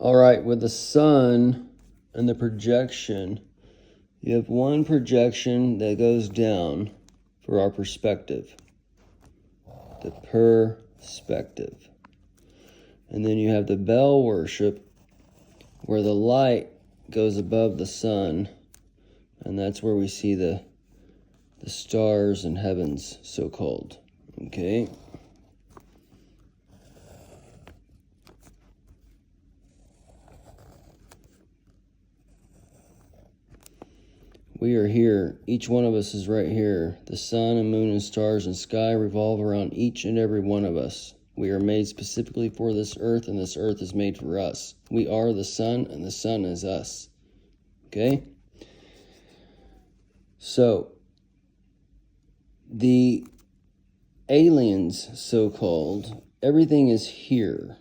All right, with the sun and the projection, you have one projection that goes down for our perspective, the perspective. And then you have the bell worship where the light goes above the sun, and that's where we see the stars and heavens, so-called. Okay? We are here. Each one of us is right here. The sun and moon and stars and sky revolve around each and every one of us. We are made specifically for this earth, and this earth is made for us. We are the sun, and the sun is us. Okay? So, the aliens, so-called, everything is here.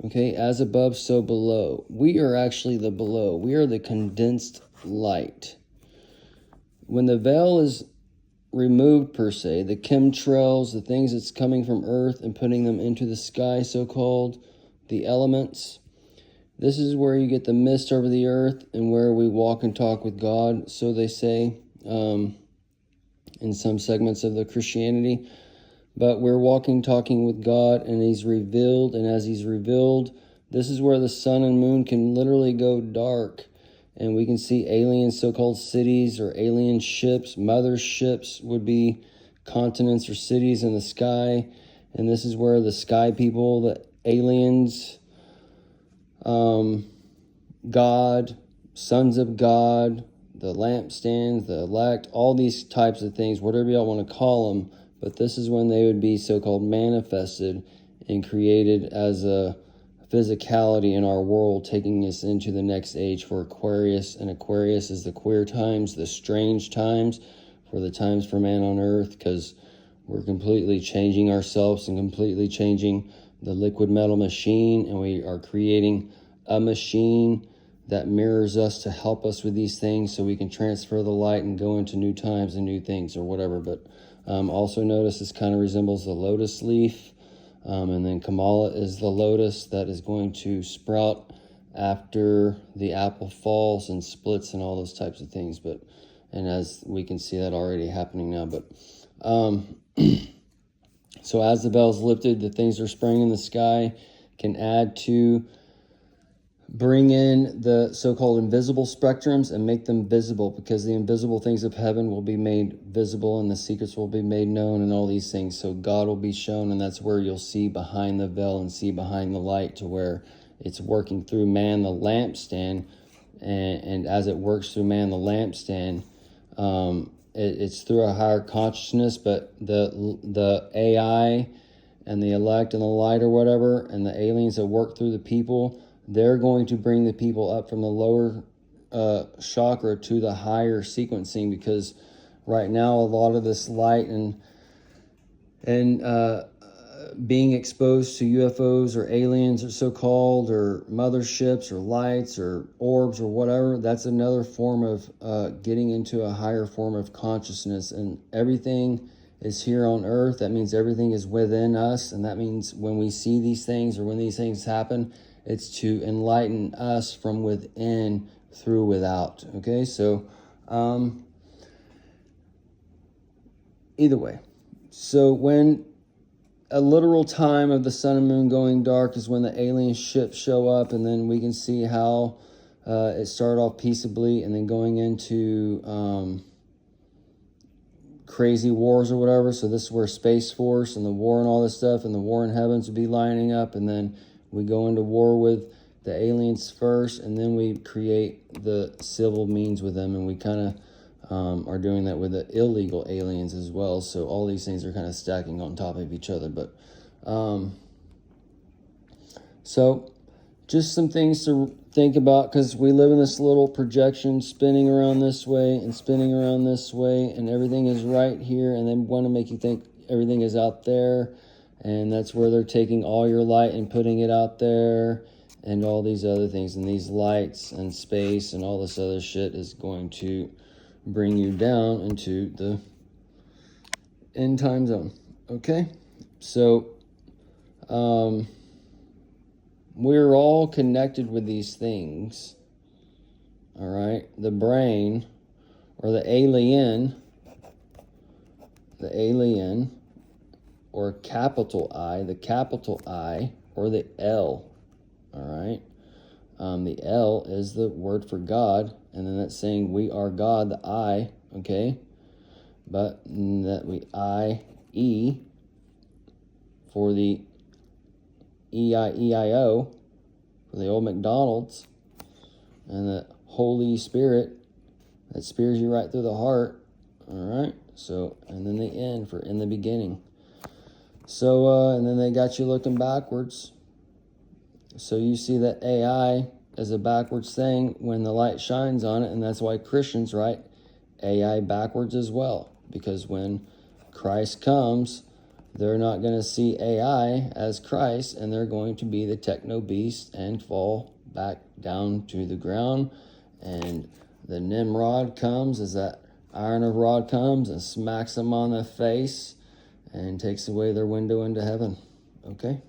Okay? As above, so below. We are actually the below. We are the condensed light. When the veil is removed, per se, the chemtrails, the things that's coming from Earth and putting them into the sky, so-called, the elements, this is where you get the mist over the earth and where we walk and talk with God, so they say, in some segments of the Christianity. But we're walking, talking with God, and He's revealed, and as He's revealed, this is where the sun and moon can literally go dark. And we can see alien so-called cities or alien ships. Mother ships would be continents or cities in the sky. And this is where the sky people, the aliens, God, sons of God, the lampstands, the elect, all these types of things, whatever y'all want to call them. But this is when they would be so-called manifested and created as a physicality in our world, taking us into the next age for Aquarius. And Aquarius is the queer times, the strange times, for the times for man on earth, because we're completely changing ourselves and completely changing the liquid metal machine, and we are creating a machine that mirrors us to help us with these things so we can transfer the light and go into new times and new things or whatever. But also notice this kind of resembles the lotus leaf. And then Kamala is the lotus that is going to sprout after the apple falls and splits and all those types of things. But, and as we can see that already happening now. But, so as the bell's lifted, the things that are spraying in the sky can add to bring in the so-called invisible spectrums and make them visible, because the invisible things of heaven will be made visible and the secrets will be made known and all these things. So God will be shown, and that's where you'll see behind the veil and see behind the light, to where it's working through man, the lampstand, and as it works through man, the lampstand, it's through a higher consciousness, but the AI and the elect and the light or whatever, and the aliens that work through the people, they're going to bring the people up from the lower chakra to the higher sequencing, because right now a lot of this light and being exposed to UFOs or aliens or so-called, or motherships or lights or orbs or whatever, that's another form of getting into a higher form of consciousness. And everything is here on earth. That means everything is within us, and that means when we see these things or when these things happen, it's to enlighten us from within through without. Okay, so either way. So when a literal time of the sun and moon going dark is when the alien ships show up, and then we can see how it started off peaceably and then going into crazy wars or whatever. So this is where Space Force and the war and all this stuff and the war in heavens would be lining up, and then we go into war with the aliens first, and then we create the civil means with them, and we kind of are doing that with the illegal aliens as well. So all these things are kind of stacking on top of each other. But so just some things to think about, because we live in this little projection spinning around this way and spinning around this way, and everything is right here, and they want to make you think everything is out there. And that's where they're taking all your light and putting it out there and all these other things. And these lights and space and all this other shit is going to bring you down into the end time zone. Okay? So, we're all connected with these things. All right, the brain, or the alien, or capital I, the capital I, or the L. All right, the L is the word for God, and then that's saying we are God, the I, okay? But that we I-E for the E-I-E-I-O, for the old McDonald's, and the Holy Spirit that spears you right through the heart. All right, so, and then the N for in the beginning. So, and then they got you looking backwards. So you see that AI is a backwards thing when the light shines on it, and that's why Christians write AI backwards as well, because when Christ comes, they're not going to see AI as Christ, and they're going to be the techno beast and fall back down to the ground. And the Nimrod comes, as that iron of rod comes and smacks them on the face and takes away their window into heaven. Okay?